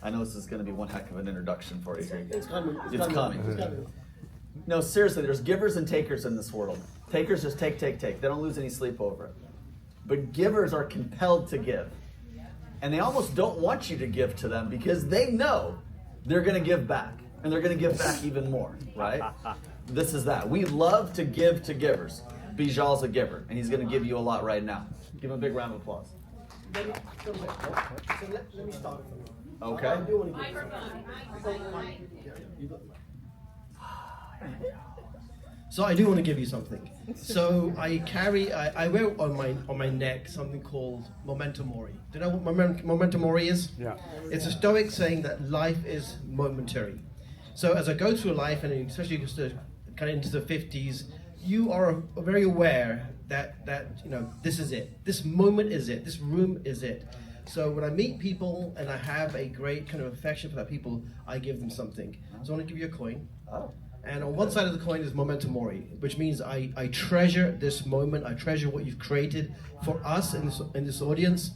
I know this is going to be one heck of an introduction for you. It's coming. It's coming. No, seriously, there's givers and takers in this world. Takers just take. They don't lose any sleep over it. But givers are compelled to give. And they almost don't want you to give to them because they know they're going to give back. And they're going to give back even more, right? This is that. We love to give to givers. Bijal's a giver, and he's going to give you a lot right now. Give him a big round of applause. Let me start. Okay. I do want to So I do want to give you something. So I wear on my neck something called memento mori. Do you know what memento mori is? Yeah. It's a Stoic saying that life is momentary. So as I go through life, and especially just kind of into the 50s, you are very aware that this is it. This moment is it. This room is it. So when I meet people and I have a great kind of affection for that people, I give them something. So I want to give you a coin. Oh. And on one side of the coin is memento mori, which means I treasure this moment. I treasure what you've created for us in this audience.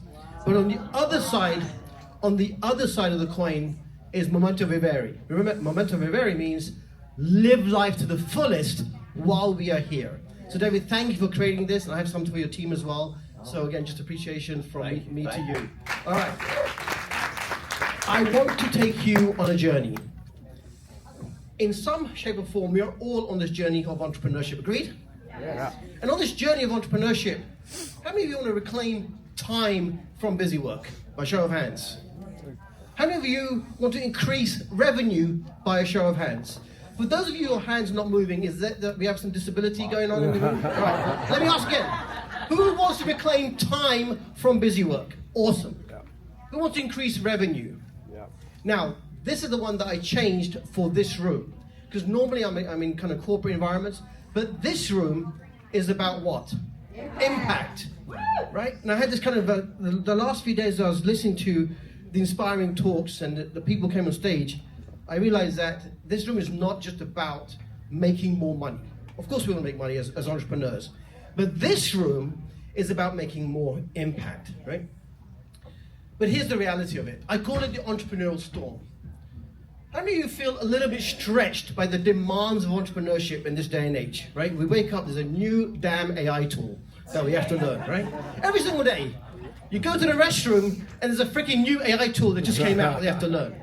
But on the other side of the coin is memento vivere. Remember, memento vivere means live life to the fullest while we are here. So David, thank you for creating this, and I have something for your team as well. So again, just appreciation from me to you. All right. I want to take you on a journey. In some shape or form, we are all on this journey of entrepreneurship. Agreed? Yeah. And on this journey of entrepreneurship, how many of you want to reclaim time from busy work? By show of hands. How many of you want to increase revenue by a show of hands? For those of you your hands not moving, is that we have some disability going on in the room? All right. Let me ask again. Who wants to reclaim time from busy work? Awesome. Yeah. Who wants to increase revenue? Yeah. Now, this is the one that I changed for this room. Because normally I'm in kind of corporate environments, but this room is about what? Impact. Right? And I had this kind of, the last few days I was listening to the inspiring talks and the people came on stage, I realized that this room is not just about making more money. Of course we want to make money as entrepreneurs. But this room is about making more impact, right? But here's the reality of it. I call it the entrepreneurial storm. How many of you feel a little bit stretched by the demands of entrepreneurship in this day and age, right? We wake up, there's a new damn AI tool that we have to learn, right? Every single day. You go to the restroom and there's a freaking new AI tool that just came out that you have to learn.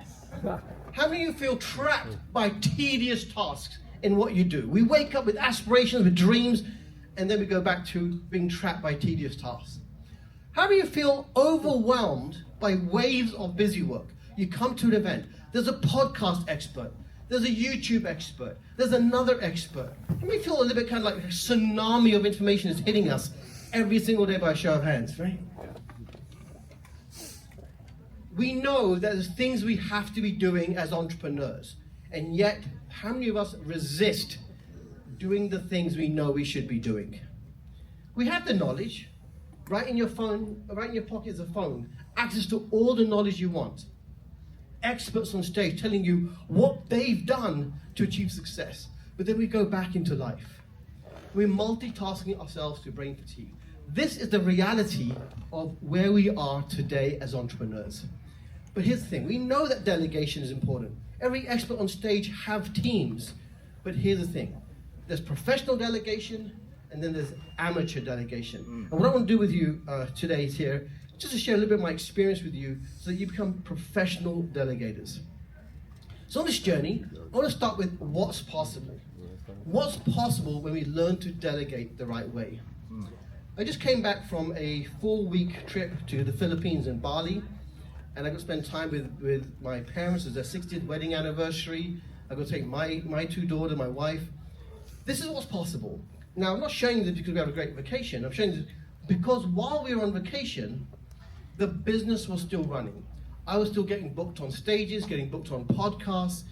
How many of you feel trapped by tedious tasks in what you do? We wake up with aspirations, with dreams, and then we go back to being trapped by tedious tasks. How do you feel overwhelmed by waves of busy work? You come to an event, there's a podcast expert, there's a YouTube expert, there's another expert. How many feel a little bit kind of like a tsunami of information is hitting us every single day by a show of hands, right? We know that there's things we have to be doing as entrepreneurs, and yet how many of us resist doing the things we know we should be doing? We have the knowledge, right in your phone, right in your pocket is a phone, access to all the knowledge you want. Experts on stage telling you what they've done to achieve success. But then we go back into life. We're multitasking ourselves to brain fatigue. This is the reality of where we are today as entrepreneurs. But here's the thing, we know that delegation is important. Every expert on stage have teams. But here's the thing, there's professional delegation and then there's amateur delegation. And what I want to do with you today is here, just to share a little bit of my experience with you so that you become professional delegators. So on this journey, I want to start with what's possible. What's possible when we learn to delegate the right way? I just came back from a 4-week trip to the Philippines in Bali, and I got to spend time with my parents. It's their 60th wedding anniversary. I got to take my 2 daughters, my wife. This is what's possible. Now, I'm not showing you this because we have a great vacation. I'm showing you this because while we were on vacation, the business was still running. I was still getting booked on stages, getting booked on podcasts.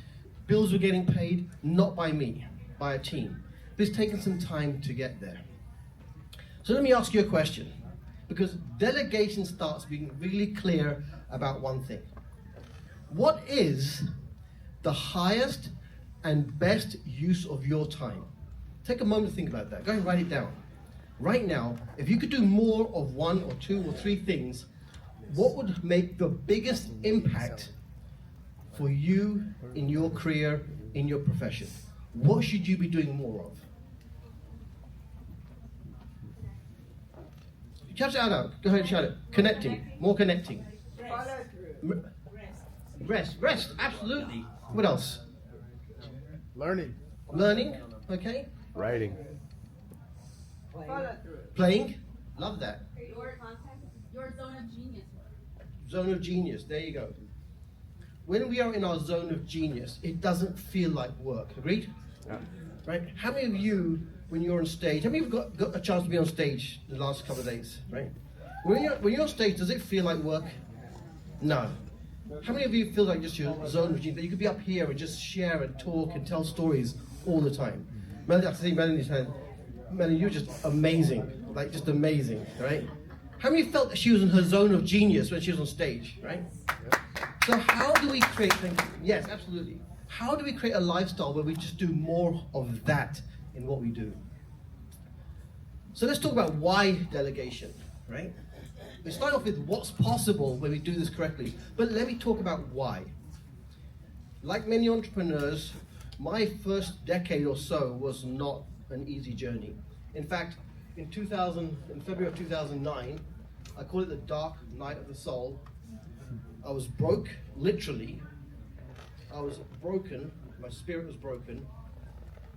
Bills were getting paid, not by me, by a team. But it's taken some time to get there. So let me ask you a question, because delegation starts being really clear about one thing. What is the highest and best use of your time? Take a moment to think about that. Go and write it down. Right now, if you could do more of 1 or 2 or 3 things, what would make the biggest impact for you in your career, in your profession? What should you be doing more of? Shout it out. Go ahead and shout it. Connecting. More connecting. Rest. Absolutely. What else? Learning. Okay. Writing. Playing. Love that. Your zone of genius. Zone of genius. There you go. When we are in our zone of genius, it doesn't feel like work. Agreed? Yeah. Right? How many of you, when you're on stage, how many of you got a chance to be on stage the last couple of days? Right? When you're on stage, does it feel like work? No. How many of you feel like just your zone of genius, that you could be up here and just share and talk and tell stories all the time? Melanie, I see Melanie's hand. Melanie, you're just amazing. Like, just amazing, right? How many felt that she was in her zone of genius when she was on stage, right? So how do we create things? Yes, absolutely. How do we create a lifestyle where we just do more of that in what we do? So let's talk about why delegation, right? We start off with what's possible when we do this correctly, but let me talk about why. Like many entrepreneurs, my first decade or so was not an easy journey. In fact, in February of 2009, I call it the dark night of the soul. I was broke, literally. I was broken, my spirit was broken,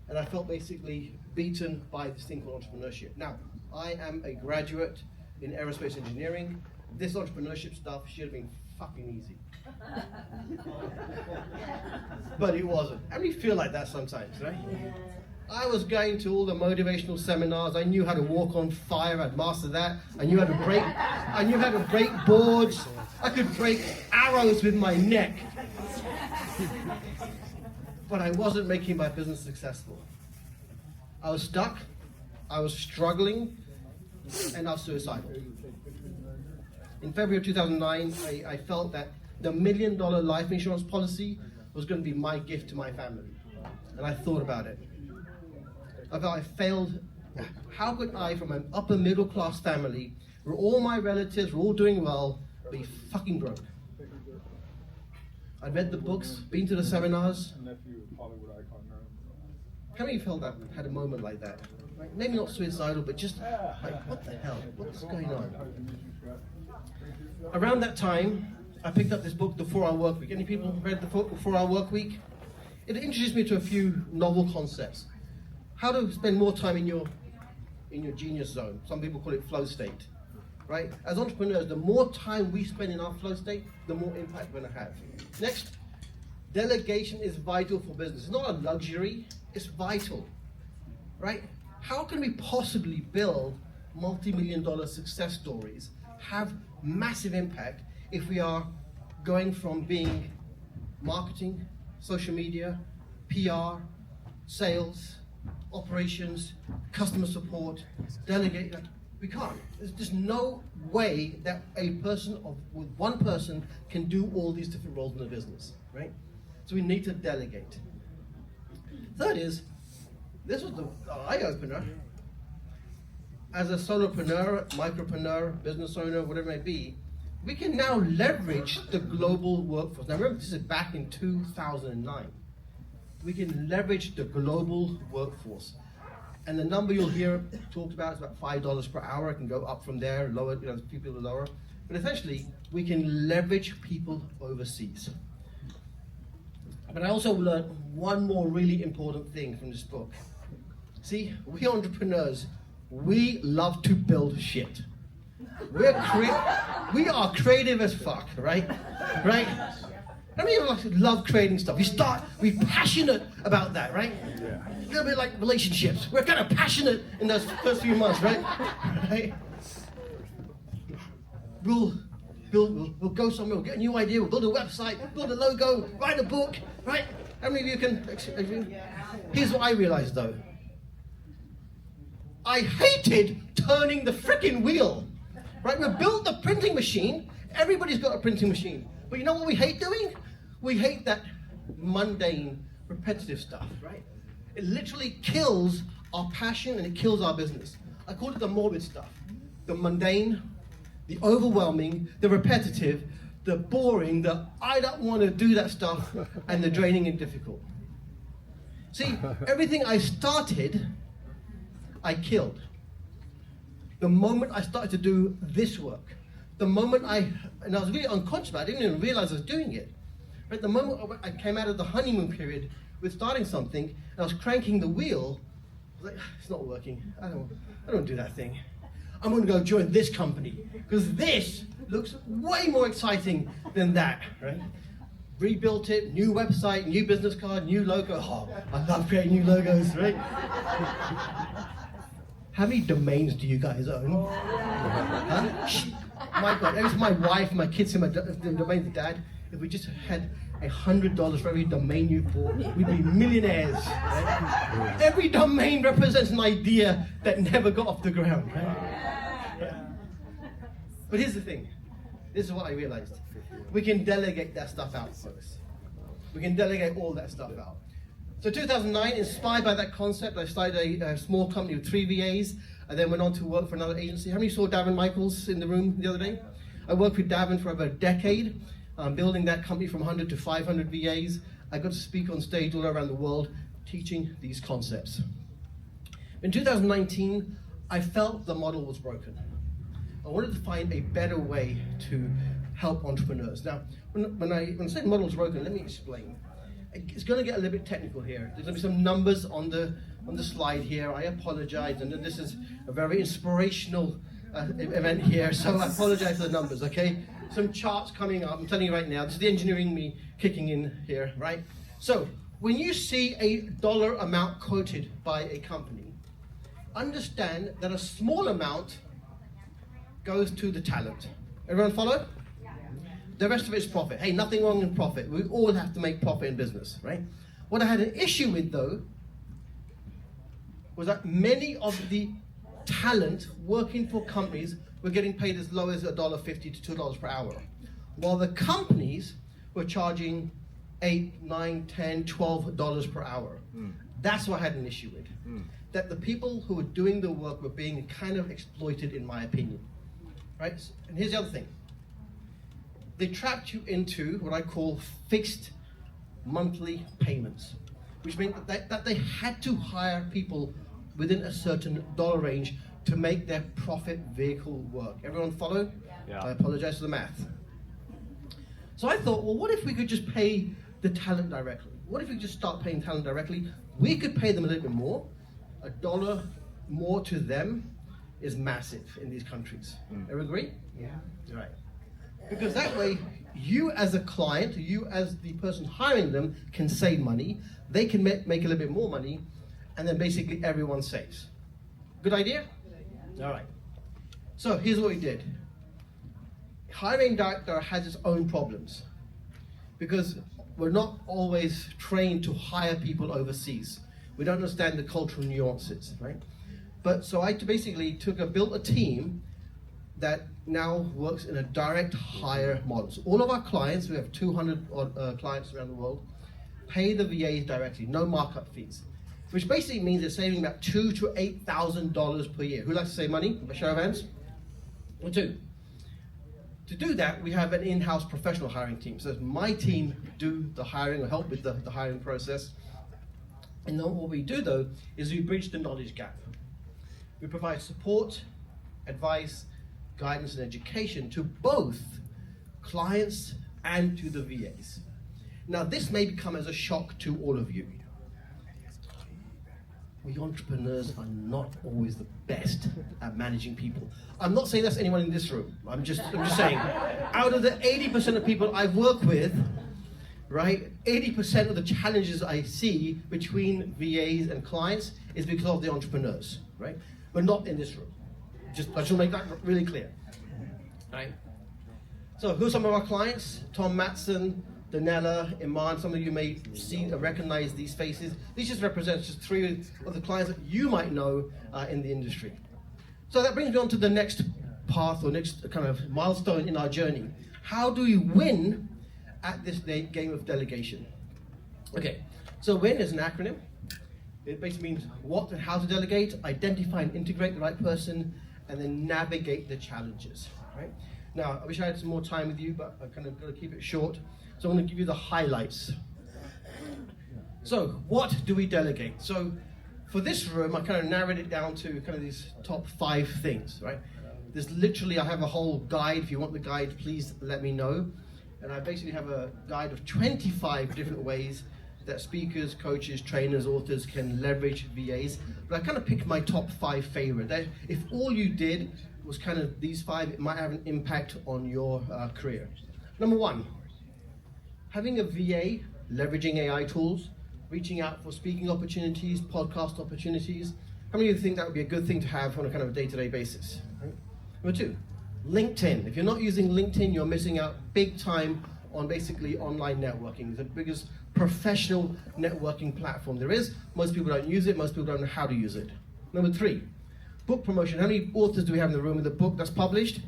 and I felt basically beaten by this thing called entrepreneurship. Now, I am a graduate in aerospace engineering. This entrepreneurship stuff should have been fucking easy. But it wasn't. How many feel like that sometimes, right? I was going to all the motivational seminars. I knew how to walk on fire. I'd mastered that. I knew how to break boards. I could break arrows with my neck. But I wasn't making my business successful. I was stuck. I was struggling. And I was suicidal. In February of 2009, I felt that the $1 million life insurance policy was going to be my gift to my family. And I thought about it. I felt I failed. How could I, from an upper middle class family, where all my relatives were all doing well, be fucking broke? I read the books, been to the seminars. How many of you felt that, had a moment like that? Right? Maybe not suicidal, but just like, what the hell? What's going on? Around that time, I picked up this book, The 4-Hour Work Week. Any people read The 4-Hour Work Week? It introduced me to a few novel concepts. How to spend more time in your genius zone. Some people call it flow state. Right? As entrepreneurs, the more time we spend in our flow state, the more impact we're going to have. Next, delegation is vital for business. It's not a luxury, it's vital. Right? How can we possibly build multi-million-dollar success stories, have massive impact, if we are going from being marketing, social media, PR, sales, operations, customer support, delegate? We can't. There's just no way that with one person can do all these different roles in the business, right? So we need to delegate. Third is, this was the eye-opener. As a solopreneur, micropreneur, business owner, whatever it may be, we can now leverage the global workforce. Now remember, this is back in 2009. We can leverage the global workforce. And the number you'll hear talked about is about $5 per hour. It can go up from there, lower, a few people are lower. But essentially, we can leverage people overseas. But I also learned one more really important thing from this book. See, we entrepreneurs, we love to build shit. We are creative as fuck, right? Right? How many of us love creating stuff? We're passionate about that, right? Yeah. A little bit like relationships. We're kind of passionate in those first few months, right? Right? We'll go somewhere, we'll get a new idea, we'll build a website, build a logo, write a book, right? How many of you can? Here's what I realized though. I hated turning the frickin' wheel. Right? We built the printing machine. Everybody's got a printing machine. But you know what we hate doing? We hate that mundane, repetitive stuff, right? It literally kills our passion and it kills our business. I call it the morbid stuff. The mundane, the overwhelming, the repetitive, the boring, the I don't want to do that stuff, and the draining and difficult. See, everything I started, I killed. The moment I started to do this work, the moment and I was really unconscious about it, I didn't even realize I was doing it. Right? The moment I came out of the honeymoon period with starting something, and I was cranking the wheel, I was like, it's not working. I don't do that thing. I'm going to go join this company because this looks way more exciting than that, right? Rebuilt it, new website, new business card, new logo. Oh, I love creating new logos, right? How many domains do you guys own? Huh? My God, every time my wife, my kids say the domain to Dad, if we just had $100 for every domain you bought, we'd be millionaires. Right? Every domain represents an idea that never got off the ground. Right? But here's the thing. This is what I realized. We can delegate that stuff out, folks. We can delegate all that stuff out. So 2009, inspired by that concept, I started a small company with 3 VAs, and then went on to work for another agency. How many saw Davin Michaels in the room the other day? I worked with Davin for over a decade, building that company from 100 to 500 VAs. I got to speak on stage all around the world, teaching these concepts. In 2019, I felt the model was broken. I wanted to find a better way to help entrepreneurs. Now, when I say model is broken, let me explain. It's going to get a little bit technical here. There's going to be some numbers on the slide here. I apologize, and this is a very inspirational event here, so I apologize for the numbers, okay? Some charts coming up, I'm telling you right now, this is the engineering me kicking in here, right? So, when you see a dollar amount quoted by a company, understand that a small amount goes to the talent. Everyone follow? The rest of it is profit. Hey, nothing wrong in profit. We all have to make profit in business, right? What I had an issue with, though, was that many of the talent working for companies were getting paid as low as $1.50 to $2 per hour, while the companies were charging $8, $9, $10, $12 per hour. That's what I had an issue with. That the people who were doing the work were being kind of exploited, in my opinion. Right? And here's the other thing. They trapped you into what I call fixed monthly payments, which means that they had to hire people within a certain dollar range to make their profit vehicle work. Everyone follow? Yeah. I apologize for the math. So I thought, well, what if we could just pay the talent directly? What if we just start paying talent directly? We could pay them a little bit more. $1 more to them is massive in these countries. Everyone agree? Yeah. Right. Because that way, you as a client, you as the person hiring them can save money, they can make a little bit more money, and then basically everyone saves. Good idea? All right. So here's what we did. Hiring director has its own problems because we're not always trained to hire people overseas. We don't understand the cultural nuances, right? But so I basically built a team that now works in a direct hire model. So all of our clients, we have 200 clients around the world, pay the VAs directly, no markup fees, which basically means they're saving about $2,000 to $8,000 per year. Who likes to save money? A show of hands? Or two. To do that, we have an in-house professional hiring team. So my team do the hiring or help with the hiring process. And then what we do, though, is we bridge the knowledge gap. We provide support, advice, guidance, and education to both clients and to the VAs. Now, this may come as a shock to all of you. We entrepreneurs are not always the best at managing people. I'm not saying that's anyone in this room. I'm just saying, out of the 80% of people I work with, right, 80% of the challenges I see between VAs and clients is because of the entrepreneurs, right? But not in this room. I should make that really clear, right? So who are some of our clients? Tom Matson, Danella, Iman. Some of you may see or recognize these faces. These just represent just 3 of the clients that you might know in the industry. So that brings me on to the next path or next kind of milestone in our journey. How do we win at this game of delegation? Okay, so WIN is an acronym. It basically means what and how to delegate, identify and integrate the right person, and then navigate the challenges, right? Now, I wish I had some more time with you, but I kind of got to keep it short. So I'm going to give you the highlights. So, what do we delegate? So, for this room, I kind of narrowed it down to kind of these top 5 things, right? There's literally, I have a whole guide. If you want the guide, please let me know. And I basically have a guide of 25 different ways that speakers, coaches, trainers, authors can leverage VAs. But I kind of picked my top 5 favorite. If all you did was kind of these 5, it might have an impact on your career. Number 1, having a VA, leveraging AI tools, reaching out for speaking opportunities, podcast opportunities. How many of you think that would be a good thing to have on a kind of a day-to-day basis? Right? Number 2, LinkedIn. If you're not using LinkedIn, you're missing out big time on basically online networking. It's the biggest professional networking platform there is. Most people don't use it. Most people don't know how to use it. Number 3, book promotion. How many authors do we have in the room with a book that's published?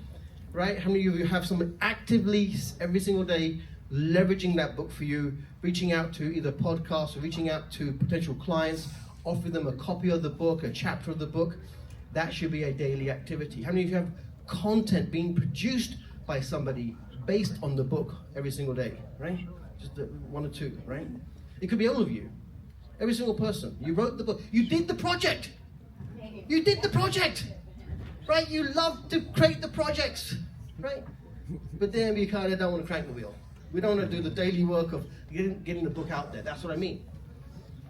Right? How many of you have someone actively every single day leveraging that book for you, reaching out to either podcasts or reaching out to potential clients, offering them a copy of the book, a chapter of the book? That should be a daily activity. How many of you have content being produced by somebody based on the book every single day, right? Just 1 or 2, right? It could be all of you. Every single person. You wrote the book. You did the project. You did the project, right? You love to create the projects, right? But then we kind of don't want to crank the wheel. We don't want to do the daily work of getting the book out there. That's what I mean.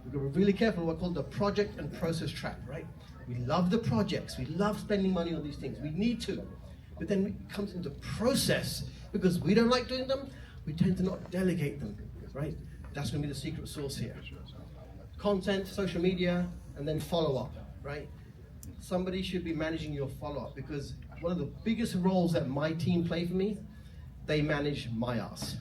We've got to be really careful what we call the project and process track, right? We love the projects. We love spending money on these things. We need to. But then it comes into process. Because we don't like doing them, we tend to not delegate them, right? That's going to be the secret sauce here. Content, social media, and then follow-up, right? Somebody should be managing your follow-up, because one of the biggest roles that my team play for me, they manage my ass.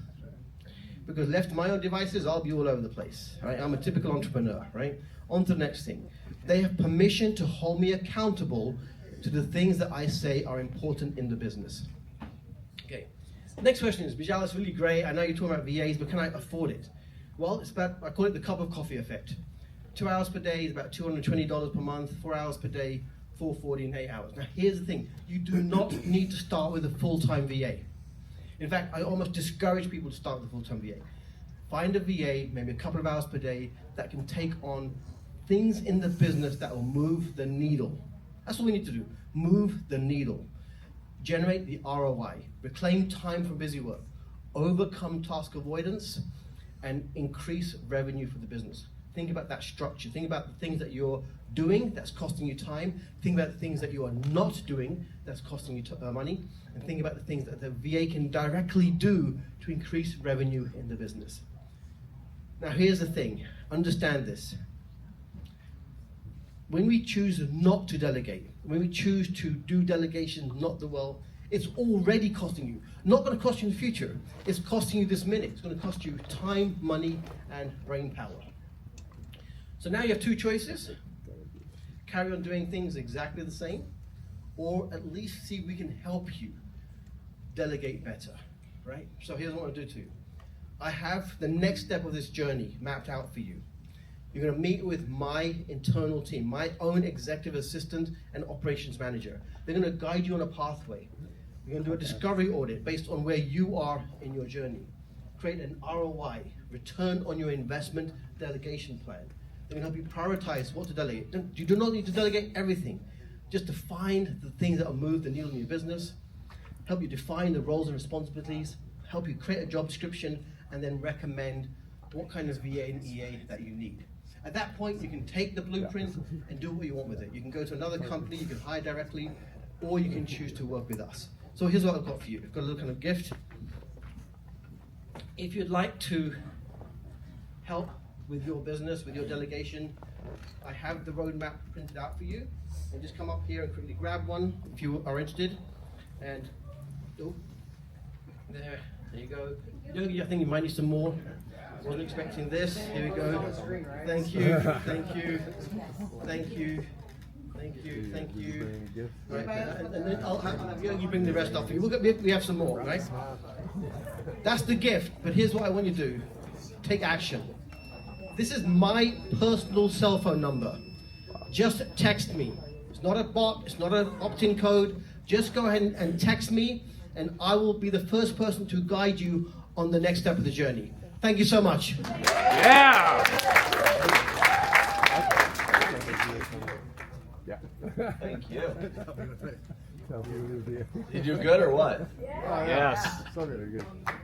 Because left to my own devices, I'll be all over the place, right? I'm a typical entrepreneur, right? On to the next thing. They have permission to hold me accountable to the things that I say are important in the business. Okay. Next question is, Bijal, it's really great. I know you're talking about VAs, but can I afford it? Well, it's about, I call it the cup of coffee effect. 2 hours per day is about $220 per month, 4 hours per day, $440 in 8 hours. Now, here's the thing. You do not need to start with a full-time VA. In fact, I almost discourage people to start with a full-time VA. Find a VA, maybe a couple of hours per day, that can take on things in the business that will move the needle. That's what we need to do. Move the needle. Generate the ROI. Reclaim time from busy work. Overcome task avoidance and increase revenue for the business. Think about that structure. Think about the things that you're doing that's costing you time. Think about the things that you are not doing that's costing you money. And think about the things that the VA can directly do to increase revenue in the business. Now here's the thing. Understand this. When we choose not to delegate, when we choose to do delegation not the well, it's already costing you. Not going to cost you in the future. It's costing you this minute. It's going to cost you time, money, and brain power. So now you have 2 choices. Carry on doing things exactly the same, or at least see if we can help you delegate better, right? So here's what I want to do to you. I have the next step of this journey mapped out for you. You're going to meet with my internal team, my own executive assistant and operations manager. They're going to guide you on a pathway. You're going to do a discovery audit based on where you are in your journey. Create an ROI, return on your investment delegation plan. They're going to help you prioritize what to delegate. You do not need to delegate everything. Just define the things that will move the needle in your business, help you define the roles and responsibilities, help you create a job description, and then recommend what kind of VA and EA that you need. At that point, you can take the blueprint and do what you want with it. You can go to another company, you can hire directly, or you can choose to work with us. So here's what I've got for you. I've got a little kind of gift. If you'd like to help with your business, with your delegation, I have the roadmap printed out for you. And just come up here and quickly grab one if you are interested. And there you go. I think you might need some more. Wasn't expecting this. Here we go. Thank you. Thank you. Thank you. Thank you. Thank you. Right. And then you bring the rest up for you. We have some more, right? That's the gift. But here's what I want you to do. Take action. This is my personal cell phone number. Just text me. It's not a bot. It's not an opt-in code. Just go ahead and text me and I will be the first person to guide you on the next step of the journey. Thank you so much. Yeah. Yeah. Thank you. You do good or what? Yes. So good.